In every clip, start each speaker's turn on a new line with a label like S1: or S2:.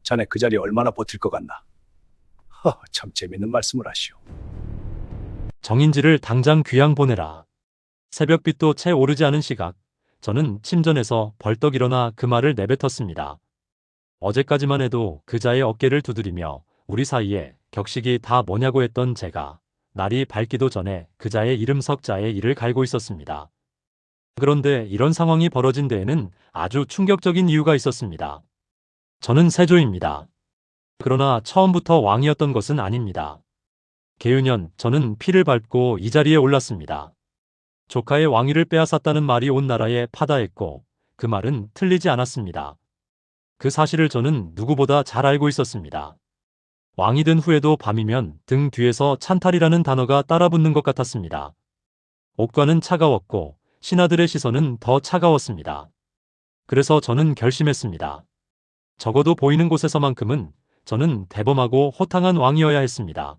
S1: 자네 그 자리에 얼마나 버틸 것 같나? 참 재밌는 말씀을 하시오.
S2: 정인지를 당장 귀양 보내라. 새벽빛도 채 오르지 않은 시각, 저는 침전에서 벌떡 일어나 그 말을 내뱉었습니다. 어제까지만 해도 그자의 어깨를 두드리며 우리 사이에 격식이 다 뭐냐고 했던 제가 날이 밝기도 전에 그자의 이름 석자에 이를 갈고 있었습니다. 그런데 이런 상황이 벌어진 데에는 아주 충격적인 이유가 있었습니다. 저는 세조입니다. 그러나 처음부터 왕이었던 것은 아닙니다. 계유년 저는 피를 밟고 이 자리에 올랐습니다. 조카의 왕위를 빼앗았다는 말이 온 나라에 파다했고 그 말은 틀리지 않았습니다. 그 사실을 저는 누구보다 잘 알고 있었습니다. 왕이 된 후에도 밤이면 등 뒤에서 찬탈이라는 단어가 따라붙는 것 같았습니다. 옥과는 차가웠고 신하들의 시선은 더 차가웠습니다. 그래서 저는 결심했습니다. 적어도 보이는 곳에서만큼은 저는 대범하고 호탕한 왕이어야 했습니다.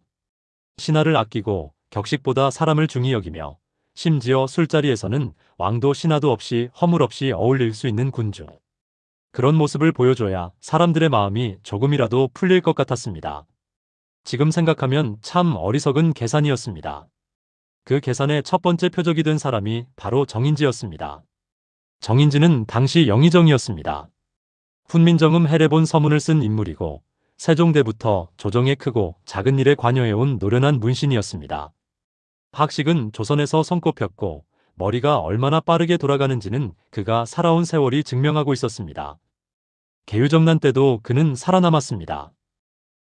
S2: 신하를 아끼고 격식보다 사람을 중히 여기며 심지어 술자리에서는 왕도 신하도 없이 허물 없이 어울릴 수 있는 군주. 그런 모습을 보여줘야 사람들의 마음이 조금이라도 풀릴 것 같았습니다. 지금 생각하면 참 어리석은 계산이었습니다. 그 계산의 첫 번째 표적이 된 사람이 바로 정인지였습니다. 정인지는 당시 영의정이었습니다. 훈민정음 해례본 서문을 쓴 인물이고 세종대부터 조정의 크고 작은 일에 관여해온 노련한 문신이었습니다. 학식은 조선에서 손꼽혔고 머리가 얼마나 빠르게 돌아가는지는 그가 살아온 세월이 증명하고 있었습니다. 계유정난 때도 그는 살아남았습니다.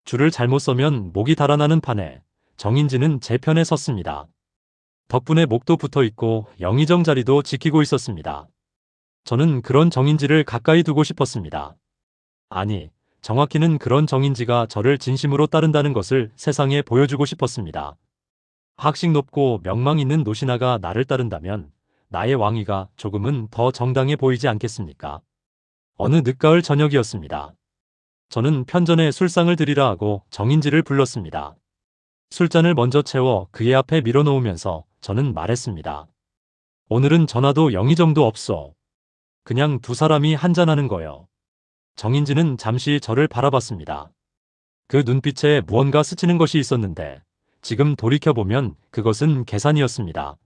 S2: 줄을 잘못 서면 목이 달아나는 판에 정인지는 제 편에 섰습니다. 덕분에 목도 붙어 있고 영의정 자리도 지키고 있었습니다. 저는 그런 정인지를 가까이 두고 싶었습니다. 아니, 정확히는 그런 정인지가 저를 진심으로 따른다는 것을 세상에 보여주고 싶었습니다. 학식 높고 명망 있는 노신하가 나를 따른다면 나의 왕위가 조금은 더 정당해 보이지 않겠습니까? 어느 늦가을 저녁이었습니다. 저는 편전에 술상을 드리라 하고 정인지를 불렀습니다. 술잔을 먼저 채워 그의 앞에 밀어놓으면서 저는 말했습니다. 오늘은 전화도 영의정도 없어. 그냥 두 사람이 한잔하는 거요. 정인지는 잠시 저를 바라봤습니다. 그 눈빛에 무언가 스치는 것이 있었는데 지금 돌이켜보면 그것은 계산이었습니다.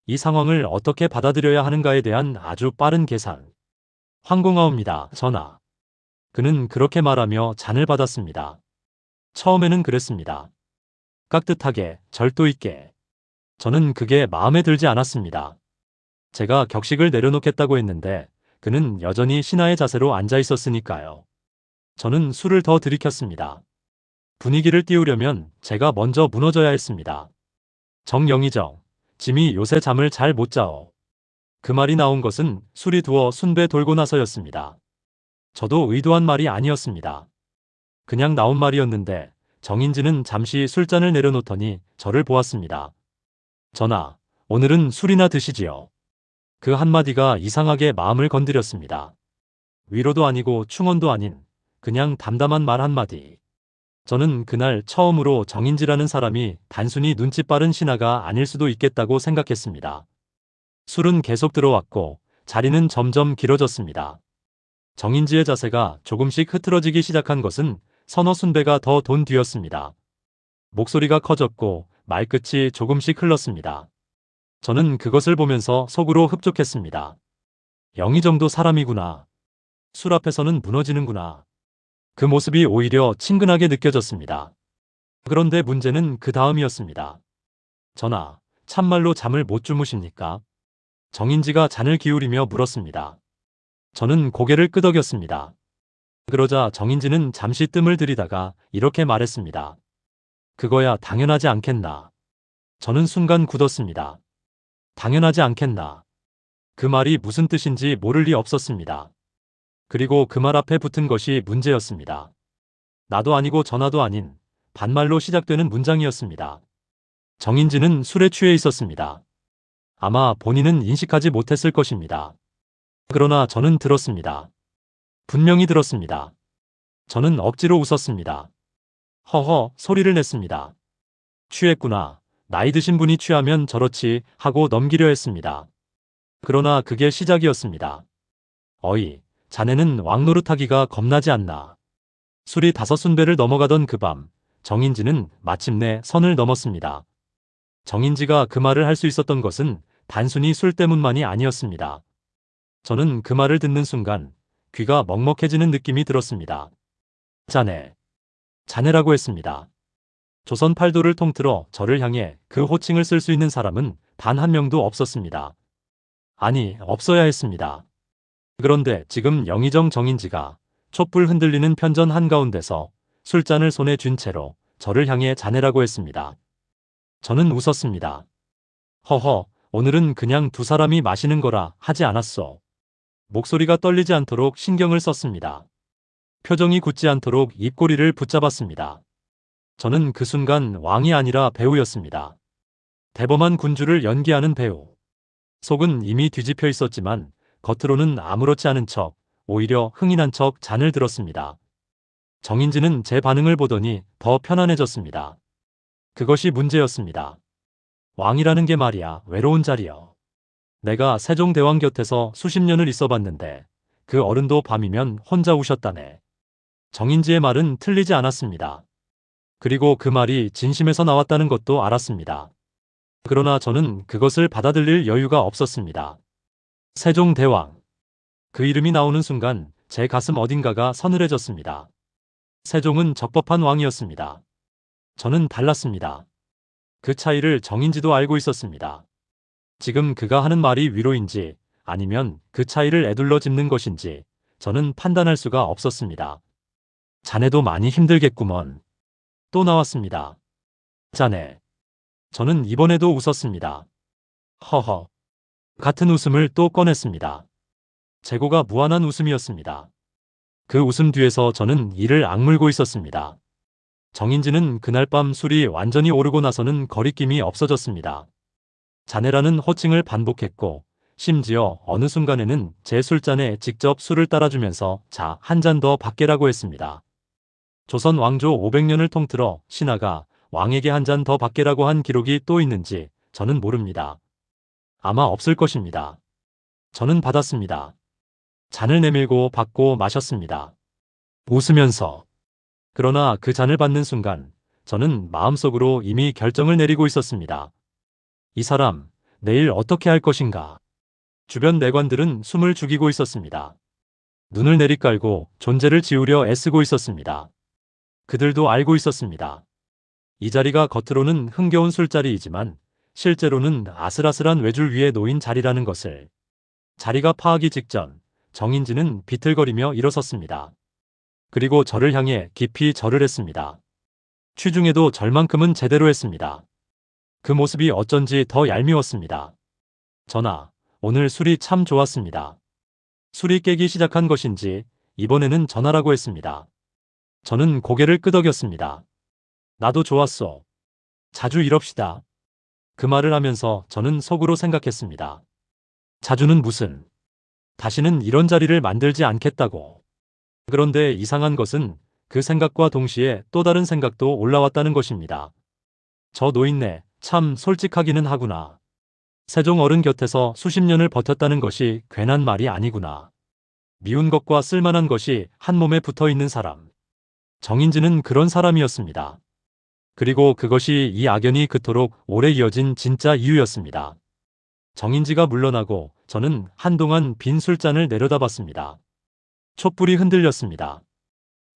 S2: 이 상황을 어떻게 받아들여야 하는가에 대한 아주 빠른 계산. 황공하옵니다, 전하. 그는 그렇게 말하며 잔을 받았습니다. 처음에는 그랬습니다. 깍듯하게, 절도 있게. 저는 그게 마음에 들지 않았습니다. 제가 격식을 내려놓겠다고 했는데 그는 여전히 신하의 자세로 앉아 있었으니까요. 저는 술을 더 들이켰습니다. 분위기를 띄우려면 제가 먼저 무너져야 했습니다. 정영의정, 짐이 요새 잠을 잘 못 자어. 그 말이 나온 것은 술이 두어 순배 돌고 나서였습니다. 저도 의도한 말이 아니었습니다. 그냥 나온 말이었는데 정인지는 잠시 술잔을 내려놓더니 저를 보았습니다. 전하, 오늘은 술이나 드시지요. 그 한마디가 이상하게 마음을 건드렸습니다. 위로도 아니고 충언도 아닌 그냥 담담한 말 한마디. 저는 그날 처음으로 정인지라는 사람이 단순히 눈치 빠른 신하가 아닐 수도 있겠다고 생각했습니다. 술은 계속 들어왔고 자리는 점점 길어졌습니다. 정인지의 자세가 조금씩 흐트러지기 시작한 것은 서너 순배가 더 돈 뒤였습니다. 목소리가 커졌고 말끝이 조금씩 흘렀습니다. 저는 그것을 보면서 속으로 흡족했습니다. 영의정도 사람이구나. 술 앞에서는 무너지는구나. 그 모습이 오히려 친근하게 느껴졌습니다. 그런데 문제는 그 다음이었습니다. 전하, 참말로 잠을 못 주무십니까? 정인지가 잔을 기울이며 물었습니다. 저는 고개를 끄덕였습니다. 그러자 정인지는 잠시 뜸을 들이다가 이렇게 말했습니다. 그거야 당연하지 않겠나. 저는 순간 굳었습니다. 당연하지 않겠나. 그 말이 무슨 뜻인지 모를 리 없었습니다. 그리고 그 말 앞에 붙은 것이 문제였습니다. 나도 아니고 전하도 아닌 반말로 시작되는 문장이었습니다. 정인지는 술에 취해 있었습니다. 아마 본인은 인식하지 못했을 것입니다. 그러나 저는 들었습니다. 분명히 들었습니다. 저는 억지로 웃었습니다. 허허 소리를 냈습니다. 취했구나. 나이 드신 분이 취하면 저렇지 하고 넘기려 했습니다. 그러나 그게 시작이었습니다. 어이, 자네는 왕 노릇하기가 겁나지 않나. 술이 5순배를 넘어가던 그 밤, 정인지는 마침내 선을 넘었습니다. 정인지가 그 말을 할 수 있었던 것은 단순히 술 때문만이 아니었습니다. 저는 그 말을 듣는 순간 귀가 먹먹해지는 느낌이 들었습니다. 자네. 자네라고 했습니다. 조선 팔도를 통틀어 저를 향해 그 호칭을 쓸 수 있는 사람은 단 한 명도 없었습니다. 아니, 없어야 했습니다. 그런데 지금 영의정 정인지가 촛불 흔들리는 편전 한가운데서 술잔을 손에 쥔 채로 저를 향해 자네라고 했습니다. 저는 웃었습니다. 허허, 오늘은 그냥 두 사람이 마시는 거라 하지 않았소. 목소리가 떨리지 않도록 신경을 썼습니다. 표정이 굳지 않도록 입꼬리를 붙잡았습니다. 저는 그 순간 왕이 아니라 배우였습니다. 대범한 군주를 연기하는 배우. 속은 이미 뒤집혀 있었지만 겉으로는 아무렇지 않은 척, 오히려 흥이 난 척 잔을 들었습니다. 정인지는 제 반응을 보더니 더 편안해졌습니다. 그것이 문제였습니다. 왕이라는 게 말이야, 외로운 자리여. 내가 세종대왕 곁에서 수십 년을 있어봤는데 그 어른도 밤이면 혼자 우셨다네. 정인지의 말은 틀리지 않았습니다. 그리고 그 말이 진심에서 나왔다는 것도 알았습니다. 그러나 저는 그것을 받아들일 여유가 없었습니다. 세종대왕. 그 이름이 나오는 순간 제 가슴 어딘가가 서늘해졌습니다. 세종은 적법한 왕이었습니다. 저는 달랐습니다. 그 차이를 정인지도 알고 있었습니다. 지금 그가 하는 말이 위로인지 아니면 그 차이를 에둘러 짚는 것인지 저는 판단할 수가 없었습니다. 자네도 많이 힘들겠구먼. 또 나왔습니다. 자네. 저는 이번에도 웃었습니다. 허허. 같은 웃음을 또 꺼냈습니다. 재고가 무한한 웃음이었습니다. 그 웃음 뒤에서 저는 이를 악물고 있었습니다. 정인지는 그날 밤 술이 완전히 오르고 나서는 거리낌이 없어졌습니다. 자네라는 호칭을 반복했고 심지어 어느 순간에는 제 술잔에 직접 술을 따라주면서 자, 한 잔 더 받게라고 했습니다. 조선 왕조 500년을 통틀어 신하가 왕에게 한 잔 더 받게라고 한 기록이 또 있는지 저는 모릅니다. 아마 없을 것입니다. 저는 받았습니다. 잔을 내밀고 받고 마셨습니다. 웃으면서. 그러나 그 잔을 받는 순간 저는 마음속으로 이미 결정을 내리고 있었습니다. 이 사람, 내일 어떻게 할 것인가. 주변 내관들은 숨을 죽이고 있었습니다. 눈을 내리깔고 존재를 지우려 애쓰고 있었습니다. 그들도 알고 있었습니다. 이 자리가 겉으로는 흥겨운 술자리이지만 실제로는 아슬아슬한 외줄 위에 놓인 자리라는 것을. 자리가 파하기 직전 정인지는 비틀거리며 일어섰습니다. 그리고 저를 향해 깊이 절을 했습니다. 취중에도 절만큼은 제대로 했습니다. 그 모습이 어쩐지 더 얄미웠습니다. 전하, 오늘 술이 참 좋았습니다. 술이 깨기 시작한 것인지 이번에는 전하라고 했습니다. 저는 고개를 끄덕였습니다. 나도 좋았어. 자주 이럽시다. 그 말을 하면서 저는 속으로 생각했습니다. 자주는 무슨. 다시는 이런 자리를 만들지 않겠다고. 그런데 이상한 것은 그 생각과 동시에 또 다른 생각도 올라왔다는 것입니다. 저 노인네 참 솔직하기는 하구나. 세종 어른 곁에서 수십 년을 버텼다는 것이 괜한 말이 아니구나. 미운 것과 쓸만한 것이 한 몸에 붙어 있는 사람. 정인지는 그런 사람이었습니다. 그리고 그것이 이 악연이 그토록 오래 이어진 진짜 이유였습니다. 정인지가 물러나고 저는 한동안 빈 술잔을 내려다봤습니다. 촛불이 흔들렸습니다.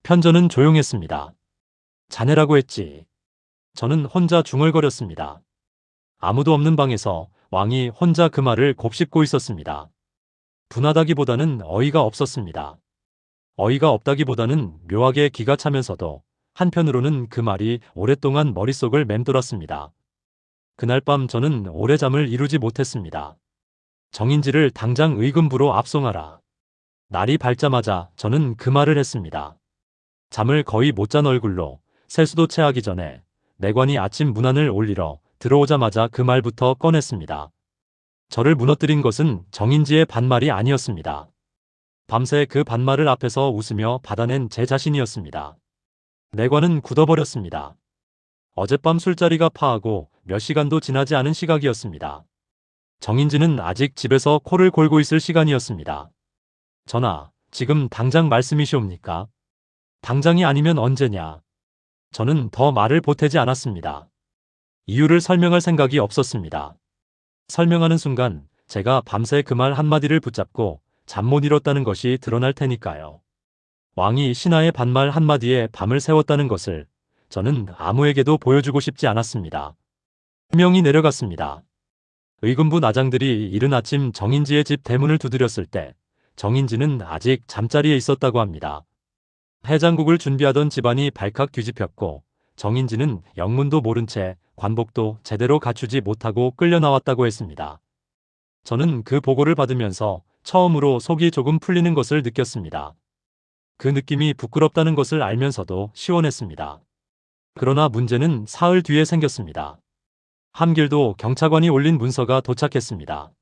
S2: 편전은 조용했습니다. 자네라고 했지. 저는 혼자 중얼거렸습니다. 아무도 없는 방에서 왕이 혼자 그 말을 곱씹고 있었습니다. 분하다기보다는 어이가 없었습니다. 어이가 없다기보다는 묘하게 기가 차면서도 한편으로는 그 말이 오랫동안 머릿속을 맴돌았습니다. 그날 밤 저는 오래 잠을 이루지 못했습니다. 정인지를 당장 의금부로 압송하라. 날이 밝자마자 저는 그 말을 했습니다. 잠을 거의 못 잔 얼굴로 세수도 채하기 전에 내관이 아침 문안을 올리러 들어오자마자 그 말부터 꺼냈습니다. 저를 무너뜨린 것은 정인지의 반말이 아니었습니다. 밤새 그 반말을 앞에서 웃으며 받아낸 제 자신이었습니다. 내관은 굳어버렸습니다. 어젯밤 술자리가 파하고 몇 시간도 지나지 않은 시각이었습니다. 정인지는 아직 집에서 코를 골고 있을 시간이었습니다. 전하, 지금 당장 말씀이시옵니까? 당장이 아니면 언제냐. 저는 더 말을 보태지 않았습니다. 이유를 설명할 생각이 없었습니다. 설명하는 순간 제가 밤새 그 말 한마디를 붙잡고 잠 못 이뤘다는 것이 드러날 테니까요. 왕이 신하의 반말 한마디에 밤을 새웠다는 것을 저는 아무에게도 보여주고 싶지 않았습니다. 명이 내려갔습니다. 의금부 나장들이 이른 아침 정인지의 집 대문을 두드렸을 때 정인지는 아직 잠자리에 있었다고 합니다. 해장국을 준비하던 집안이 발칵 뒤집혔고 정인지는 영문도 모른 채 관복도 제대로 갖추지 못하고 끌려 나왔다고 했습니다. 저는 그 보고를 받으면서 처음으로 속이 조금 풀리는 것을 느꼈습니다. 그 느낌이 부끄럽다는 것을 알면서도 시원했습니다. 그러나 문제는 사흘 뒤에 생겼습니다. 함길도 경차관이 올린 문서가 도착했습니다.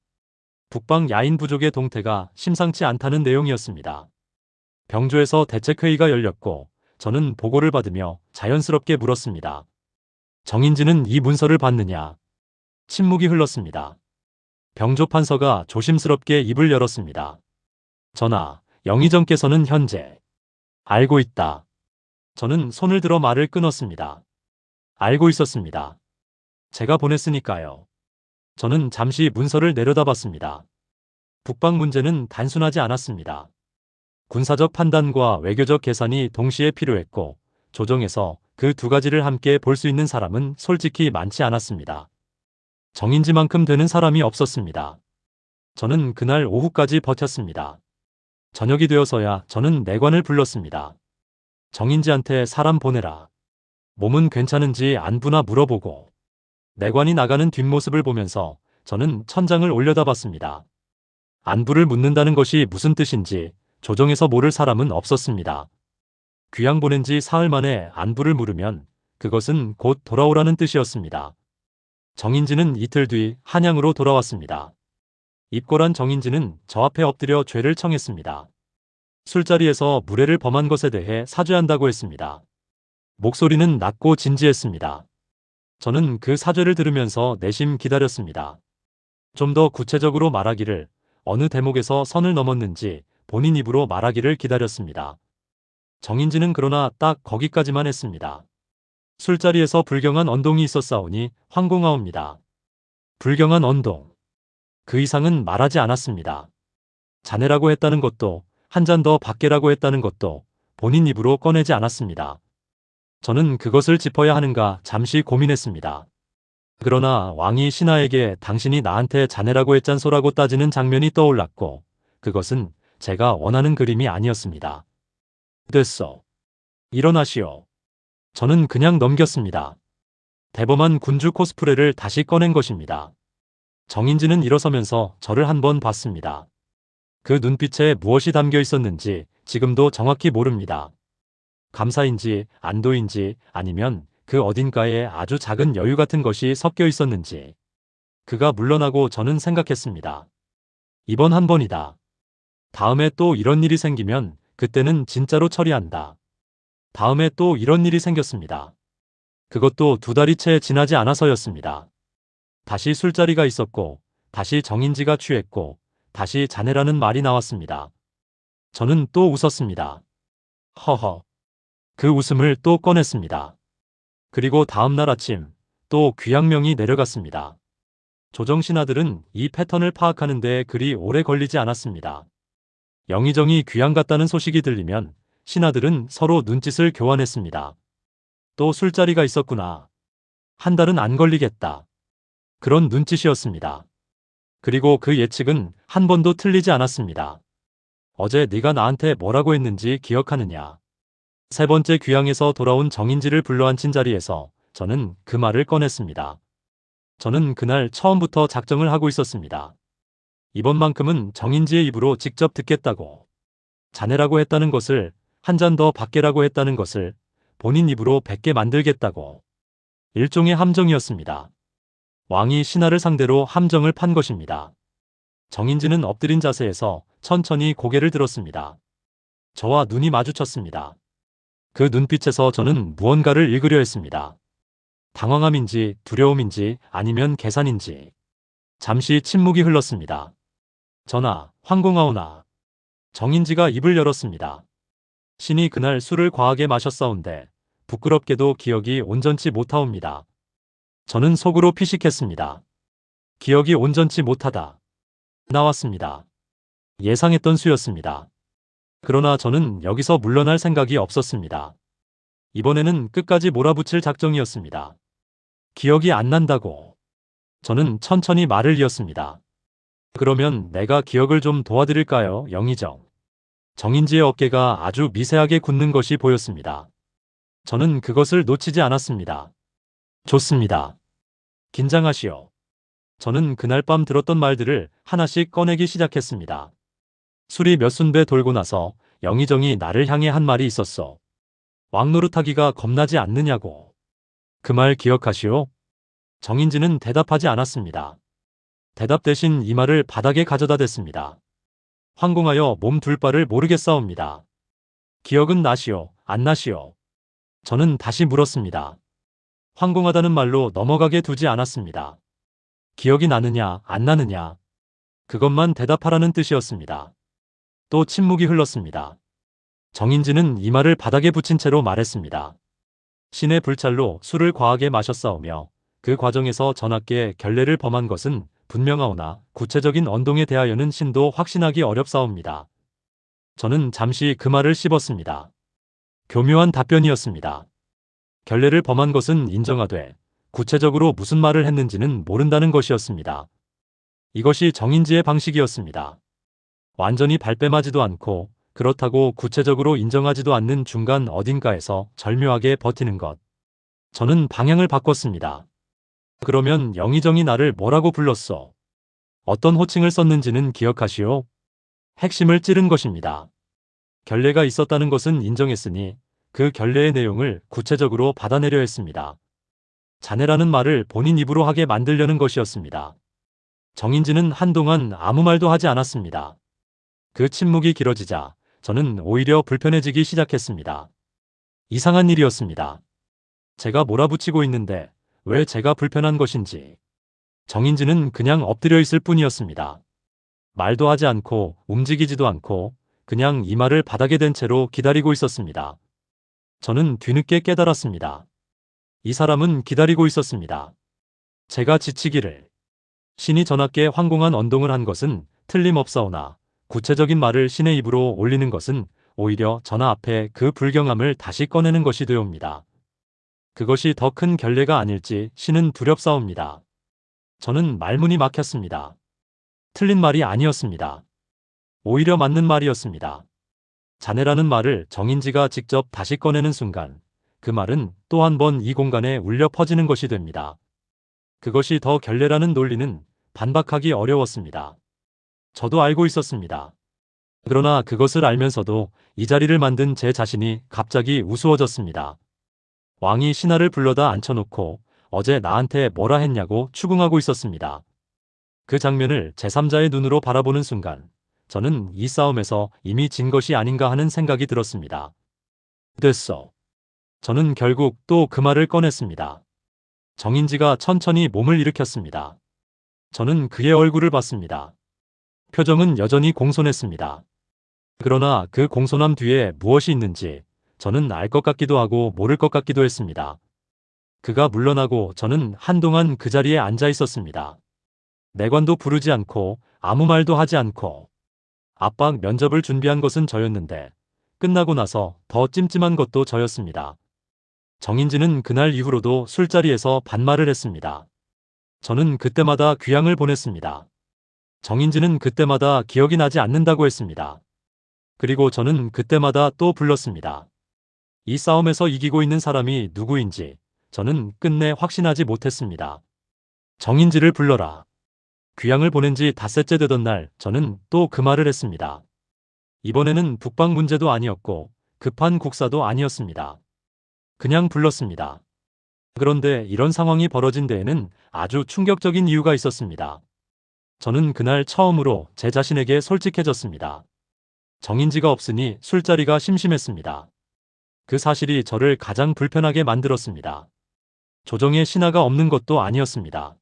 S2: 북방 야인 부족의 동태가 심상치 않다는 내용이었습니다. 병조에서 대책회의가 열렸고 저는 보고를 받으며 자연스럽게 물었습니다. 정인지는 이 문서를 봤느냐? 침묵이 흘렀습니다. 병조 판서가 조심스럽게 입을 열었습니다. 전하, 영의정께서는 현재 알고 있다. 저는 손을 들어 말을 끊었습니다. 알고 있었습니다. 제가 보냈으니까요. 저는 잠시 문서를 내려다봤습니다. 북방 문제는 단순하지 않았습니다. 군사적 판단과 외교적 계산이 동시에 필요했고 조정에서 그 두 가지를 함께 볼 수 있는 사람은 솔직히 많지 않았습니다. 정인지만큼 되는 사람이 없었습니다. 저는 그날 오후까지 버텼습니다. 저녁이 되어서야 저는 내관을 불렀습니다. 정인지한테 사람 보내라. 몸은 괜찮은지 안부나 물어보고. 내관이 나가는 뒷모습을 보면서 저는 천장을 올려다봤습니다. 안부를 묻는다는 것이 무슨 뜻인지 조정에서 모를 사람은 없었습니다. 귀양 보낸 지 사흘 만에 안부를 물으면 그것은 곧 돌아오라는 뜻이었습니다. 정인지는 이틀 뒤 한양으로 돌아왔습니다. 입고란 정인지는 저 앞에 엎드려 죄를 청했습니다. 술자리에서 무례를 범한 것에 대해 사죄한다고 했습니다. 목소리는 낮고 진지했습니다. 저는 그 사죄를 들으면서 내심 기다렸습니다. 좀 더 구체적으로 말하기를, 어느 대목에서 선을 넘었는지 본인 입으로 말하기를 기다렸습니다. 정인지는 그러나 딱 거기까지만 했습니다. 술자리에서 불경한 언동이 있었사오니 황공하옵니다. 불경한 언동. 그 이상은 말하지 않았습니다. 자네라고 했다는 것도 한 잔 더 받게라고 했다는 것도 본인 입으로 꺼내지 않았습니다. 저는 그것을 짚어야 하는가 잠시 고민했습니다. 그러나 왕이 신하에게 당신이 나한테 자네라고 했잖소라고 따지는 장면이 떠올랐고 그것은 제가 원하는 그림이 아니었습니다. 됐어. 일어나시오. 저는 그냥 넘겼습니다. 대범한 군주 코스프레를 다시 꺼낸 것입니다. 정인지는 일어서면서 저를 한번 봤습니다. 그 눈빛에 무엇이 담겨 있었는지 지금도 정확히 모릅니다. 감사인지 안도인지 아니면 그 어딘가에 아주 작은 여유 같은 것이 섞여 있었는지. 그가 물러나고 저는 생각했습니다. 이번 한 번이다. 다음에 또 이런 일이 생기면 그때는 진짜로 처리한다. 다음에 또 이런 일이 생겼습니다. 그것도 2달이 채 지나지 않아서였습니다. 다시 술자리가 있었고 다시 정인지가 취했고 다시 자네라는 말이 나왔습니다. 저는 또 웃었습니다. 허허. 그 웃음을 또 꺼냈습니다. 그리고 다음 날 아침 또 귀양명이 내려갔습니다. 조정 신하들은 이 패턴을 파악하는 데 그리 오래 걸리지 않았습니다. 영의정이 귀양 갔다는 소식이 들리면 신하들은 서로 눈짓을 교환했습니다. 또 술자리가 있었구나. 한 달은 안 걸리겠다. 그런 눈짓이었습니다. 그리고 그 예측은 한 번도 틀리지 않았습니다. 어제 네가 나한테 뭐라고 했는지 기억하느냐. 3번째 귀양에서 돌아온 정인지를 불러앉힌 자리에서 저는 그 말을 꺼냈습니다. 저는 그날 처음부터 작정을 하고 있었습니다. 이번만큼은 정인지의 입으로 직접 듣겠다고. 자네라고 했다는 것을, 한 잔 더 받게라고 했다는 것을 본인 입으로 뱉게 만들겠다고. 일종의 함정이었습니다. 왕이 신하를 상대로 함정을 판 것입니다. 정인지는 엎드린 자세에서 천천히 고개를 들었습니다. 저와 눈이 마주쳤습니다. 그 눈빛에서 저는 무언가를 읽으려 했습니다. 당황함인지 두려움인지 아니면 계산인지. 잠시 침묵이 흘렀습니다. 전하, 황공하오나. 정인지가 입을 열었습니다. 신이 그날 술을 과하게 마셨사온데 부끄럽게도 기억이 온전치 못하옵니다. 저는 속으로 피식했습니다. 기억이 온전치 못하다. 나왔습니다. 예상했던 수였습니다. 그러나 저는 여기서 물러날 생각이 없었습니다. 이번에는 끝까지 몰아붙일 작정이었습니다. 기억이 안 난다고. 저는 천천히 말을 이었습니다. 그러면 내가 기억을 좀 도와드릴까요, 영의정? 정인지의 어깨가 아주 미세하게 굳는 것이 보였습니다. 저는 그것을 놓치지 않았습니다. 좋습니다. 긴장하시오. 저는 그날 밤 들었던 말들을 하나씩 꺼내기 시작했습니다. 술이 몇 순배 돌고 나서 영의정이 나를 향해 한 말이 있었어. 왕노릇하기가 겁나지 않느냐고. 그 말 기억하시오? 정인지는 대답하지 않았습니다. 대답 대신 이 말을 바닥에 가져다 댔습니다. 황공하여 몸 둘 바를 모르겠사옵니다. 기억은 나시오, 안 나시오? 저는 다시 물었습니다. 황공하다는 말로 넘어가게 두지 않았습니다. 기억이 나느냐, 안 나느냐. 그것만 대답하라는 뜻이었습니다. 또 침묵이 흘렀습니다. 정인지는 이 말을 바닥에 붙인 채로 말했습니다. 신의 불찰로 술을 과하게 마셨사오며 그 과정에서 전하께 결례를 범한 것은 분명하오나 구체적인 언동에 대하여는 신도 확신하기 어렵사옵니다. 저는 잠시 그 말을 씹었습니다. 교묘한 답변이었습니다. 결례를 범한 것은 인정하되 구체적으로 무슨 말을 했는지는 모른다는 것이었습니다. 이것이 정인지의 방식이었습니다. 완전히 발뺌하지도 않고 그렇다고 구체적으로 인정하지도 않는 중간 어딘가에서 절묘하게 버티는 것. 저는 방향을 바꿨습니다. 그러면 영의정이 나를 뭐라고 불렀어? 어떤 호칭을 썼는지는 기억하시오? 핵심을 찌른 것입니다. 결례가 있었다는 것은 인정했으니 그 결례의 내용을 구체적으로 받아내려 했습니다. 자네라는 말을 본인 입으로 하게 만들려는 것이었습니다. 정인지는 한동안 아무 말도 하지 않았습니다. 그 침묵이 길어지자 저는 오히려 불편해지기 시작했습니다. 이상한 일이었습니다. 제가 몰아붙이고 있는데 왜 제가 불편한 것인지. 정인지는 그냥 엎드려 있을 뿐이었습니다. 말도 하지 않고 움직이지도 않고 그냥 이마를 바닥에 댄 채로 기다리고 있었습니다. 저는 뒤늦게 깨달았습니다. 이 사람은 기다리고 있었습니다. 제가 지치기를. 신이 전하께 황공한 언동을 한 것은 틀림없사오나 구체적인 말을 신의 입으로 올리는 것은 오히려 전하 앞에 그 불경함을 다시 꺼내는 것이 되옵니다. 그것이 더 큰 결례가 아닐지 신은 두렵사옵니다. 저는 말문이 막혔습니다. 틀린 말이 아니었습니다. 오히려 맞는 말이었습니다. 자네라는 말을 정인지가 직접 다시 꺼내는 순간 그 말은 또 한 번 이 공간에 울려 퍼지는 것이 됩니다. 그것이 더 결례라는 논리는 반박하기 어려웠습니다. 저도 알고 있었습니다. 그러나 그것을 알면서도 이 자리를 만든 제 자신이 갑자기 우스워졌습니다. 왕이 신하를 불러다 앉혀놓고 어제 나한테 뭐라 했냐고 추궁하고 있었습니다. 그 장면을 제3자의 눈으로 바라보는 순간 저는 이 싸움에서 이미 진 것이 아닌가 하는 생각이 들었습니다. 됐어. 저는 결국 또 그 말을 꺼냈습니다. 정인지가 천천히 몸을 일으켰습니다. 저는 그의 얼굴을 봤습니다. 표정은 여전히 공손했습니다. 그러나 그 공손함 뒤에 무엇이 있는지 저는 알 것 같기도 하고 모를 것 같기도 했습니다. 그가 물러나고 저는 한동안 그 자리에 앉아 있었습니다. 내관도 부르지 않고 아무 말도 하지 않고. 압박 면접을 준비한 것은 저였는데 끝나고 나서 더 찜찜한 것도 저였습니다. 정인지는 그날 이후로도 술자리에서 반말을 했습니다. 저는 그때마다 귀향을 보냈습니다. 정인지는 그때마다 기억이 나지 않는다고 했습니다. 그리고 저는 그때마다 또 불렀습니다. 이 싸움에서 이기고 있는 사람이 누구인지 저는 끝내 확신하지 못했습니다. 정인지를 불러라. 귀향을 보낸 지 닷새째 되던 날 저는 또 그 말을 했습니다. 이번에는 북방 문제도 아니었고 급한 국사도 아니었습니다. 그냥 불렀습니다. 그런데 이런 상황이 벌어진 데에는 아주 충격적인 이유가 있었습니다. 저는 그날 처음으로 제 자신에게 솔직해졌습니다. 정인지가 없으니 술자리가 심심했습니다. 그 사실이 저를 가장 불편하게 만들었습니다. 조정에 신하가 없는 것도 아니었습니다.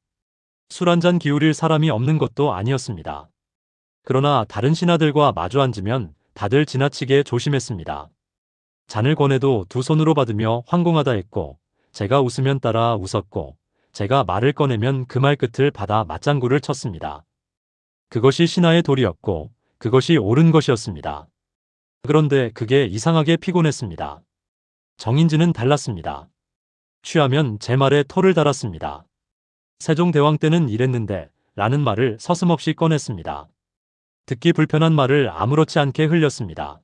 S2: 술 한잔 기울일 사람이 없는 것도 아니었습니다. 그러나 다른 신하들과 마주 앉으면 다들 지나치게 조심했습니다. 잔을 권해도 두 손으로 받으며 황공하다 했고, 제가 웃으면 따라 웃었고, 제가 말을 꺼내면 그 말 끝을 받아 맞장구를 쳤습니다. 그것이 신하의 도리였고, 그것이 옳은 것이었습니다. 그런데 그게 이상하게 피곤했습니다. 정인지는 달랐습니다. 취하면 제 말에 토를 달았습니다. 세종대왕 때는 이랬는데 라는 말을 서슴없이 꺼냈습니다. 듣기 불편한 말을 아무렇지 않게 흘렸습니다.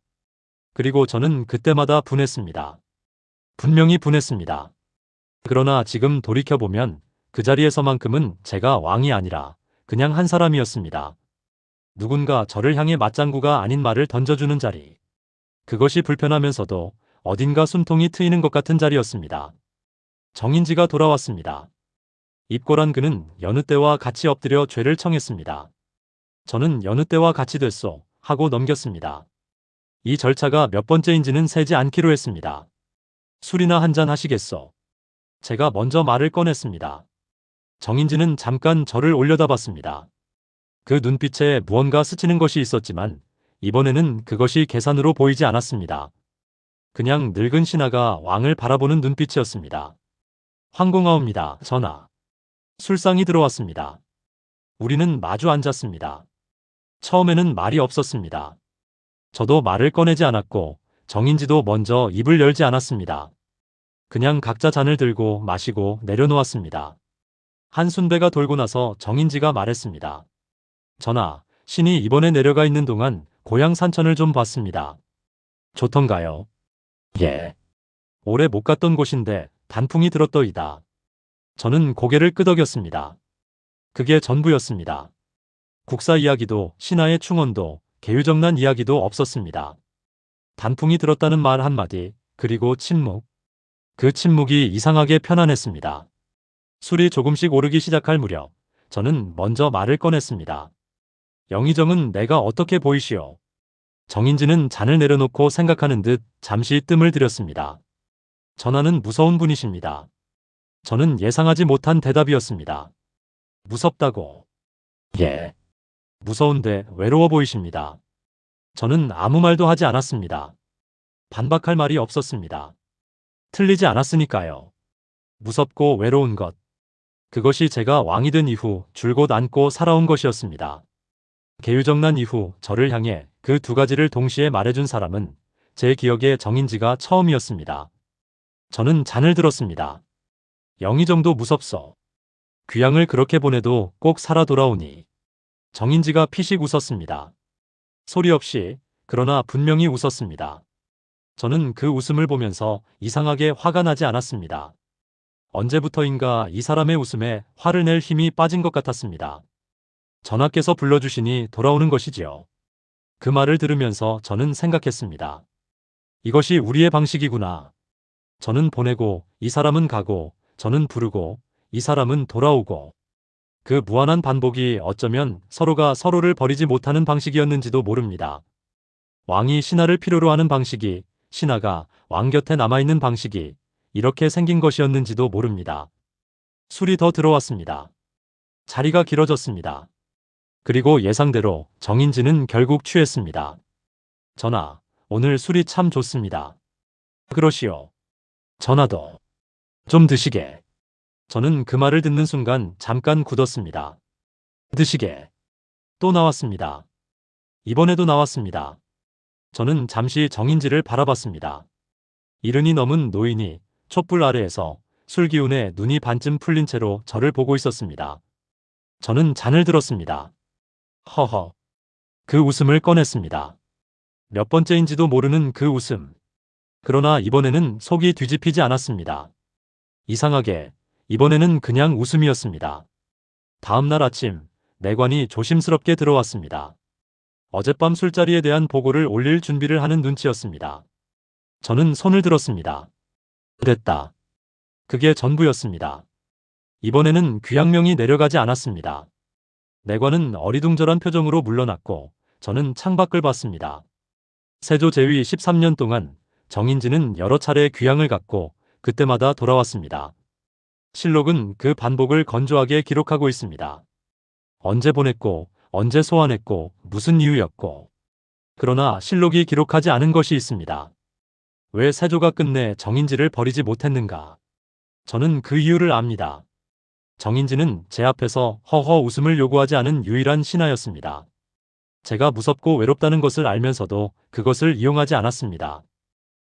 S2: 그리고 저는 그때마다 분했습니다. 분명히 분했습니다. 그러나 지금 돌이켜보면 그 자리에서만큼은 제가 왕이 아니라 그냥 한 사람이었습니다. 누군가 저를 향해 맞장구가 아닌 말을 던져주는 자리. 그것이 불편하면서도 어딘가 숨통이 트이는 것 같은 자리였습니다. 정인지가 돌아왔습니다. 입고란 그는 여느 때와 같이 엎드려 죄를 청했습니다. 저는 여느 때와 같이 됐소 하고 넘겼습니다. 이 절차가 몇 번째인지는 세지 않기로 했습니다. 술이나 한잔 하시겠소? 제가 먼저 말을 꺼냈습니다. 정인지는 잠깐 저를 올려다봤습니다. 그 눈빛에 무언가 스치는 것이 있었지만 이번에는 그것이 계산으로 보이지 않았습니다. 그냥 늙은 신하가 왕을 바라보는 눈빛이었습니다. 황공하옵니다, 전하. 술상이 들어왔습니다. 우리는 마주 앉았습니다. 처음에는 말이 없었습니다. 저도 말을 꺼내지 않았고 정인지도 먼저 입을 열지 않았습니다. 그냥 각자 잔을 들고 마시고 내려놓았습니다. 한 순배가 돌고 나서 정인지가 말했습니다. 전하, 신이 이번에 내려가 있는 동안 고향 산천을 좀 봤습니다. 좋던가요? 예. 오래 못 갔던 곳인데 단풍이 들었더이다. 저는 고개를 끄덕였습니다. 그게 전부였습니다. 국사 이야기도 신하의 충언도 계유정난 이야기도 없었습니다. 단풍이 들었다는 말 한마디, 그리고 침묵. 그 침묵이 이상하게 편안했습니다. 술이 조금씩 오르기 시작할 무렵 저는 먼저 말을 꺼냈습니다. 영의정은 내가 어떻게 보이시오? 정인지는 잔을 내려놓고 생각하는 듯 잠시 뜸을 들였습니다. 전하는 무서운 분이십니다. 저는 예상하지 못한 대답이었습니다. 무섭다고. 예. 무서운데 외로워 보이십니다. 저는 아무 말도 하지 않았습니다. 반박할 말이 없었습니다. 틀리지 않았으니까요. 무섭고 외로운 것. 그것이 제가 왕이 된 이후 줄곧 안고 살아온 것이었습니다. 계유정난 이후 저를 향해 그 두 가지를 동시에 말해준 사람은 제 기억에 정인지가 처음이었습니다. 저는 잔을 들었습니다. 영의정도 무섭소. 귀향을 그렇게 보내도 꼭 살아 돌아오니. 정인지가 피식 웃었습니다. 소리 없이, 그러나 분명히 웃었습니다. 저는 그 웃음을 보면서 이상하게 화가 나지 않았습니다. 언제부터인가 이 사람의 웃음에 화를 낼 힘이 빠진 것 같았습니다. 전하께서 불러주시니 돌아오는 것이지요. 그 말을 들으면서 저는 생각했습니다. 이것이 우리의 방식이구나. 저는 보내고, 이 사람은 가고, 저는 부르고, 이 사람은 돌아오고. 그 무한한 반복이 어쩌면 서로가 서로를 버리지 못하는 방식이었는지도 모릅니다. 왕이 신하를 필요로 하는 방식이, 신하가 왕 곁에 남아있는 방식이 이렇게 생긴 것이었는지도 모릅니다. 술이 더 들어왔습니다. 자리가 길어졌습니다. 그리고 예상대로 정인지는 결국 취했습니다. 전하, 오늘 술이 참 좋습니다. 그러시오. 전하도 좀 드시게. 저는 그 말을 듣는 순간 잠깐 굳었습니다. 드시게. 또 나왔습니다. 이번에도 나왔습니다. 저는 잠시 정인지를 바라봤습니다. 이른이 넘은 노인이 촛불 아래에서 술 기운에 눈이 반쯤 풀린 채로 저를 보고 있었습니다. 저는 잔을 들었습니다. 허허. 그 웃음을 꺼냈습니다. 몇 번째인지도 모르는 그 웃음. 그러나 이번에는 속이 뒤집히지 않았습니다. 이상하게 이번에는 그냥 웃음이었습니다. 다음 날 아침 내관이 조심스럽게 들어왔습니다. 어젯밤 술자리에 대한 보고를 올릴 준비를 하는 눈치였습니다. 저는 손을 들었습니다. 됐다. 그게 전부였습니다. 이번에는 귀향명이 내려가지 않았습니다. 내관은 어리둥절한 표정으로 물러났고 저는 창밖을 봤습니다. 세조 제위 13년 동안 정인지는 여러 차례 귀향을 갔고 그때마다 돌아왔습니다. 실록은 그 반복을 건조하게 기록하고 있습니다. 언제 보냈고, 언제 소환했고, 무슨 이유였고. 그러나 실록이 기록하지 않은 것이 있습니다. 왜 세조가 끝내 정인지를 버리지 못했는가? 저는 그 이유를 압니다. 정인지는 제 앞에서 허허 웃음을 요구하지 않은 유일한 신하였습니다. 제가 무섭고 외롭다는 것을 알면서도 그것을 이용하지 않았습니다.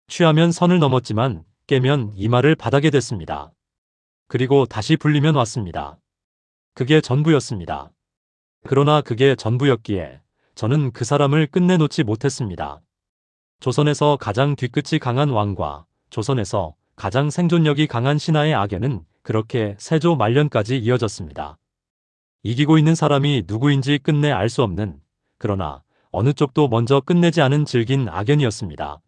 S2: 취하면 선을 넘었지만 깨면 이마를 바닥에 댔습니다. 그리고 다시 불리면 왔습니다. 그게 전부였습니다. 그러나 그게 전부였기에 저는 그 사람을 끝내놓지 못했습니다. 조선에서 가장 뒤끝이 강한 왕과 조선에서 가장 생존력이 강한 신하의 악연은 그렇게 세조 말년까지 이어졌습니다. 이기고 있는 사람이 누구인지 끝내 알 수 없는, 그러나 어느 쪽도 먼저 끝내지 않은 질긴 악연이었습니다.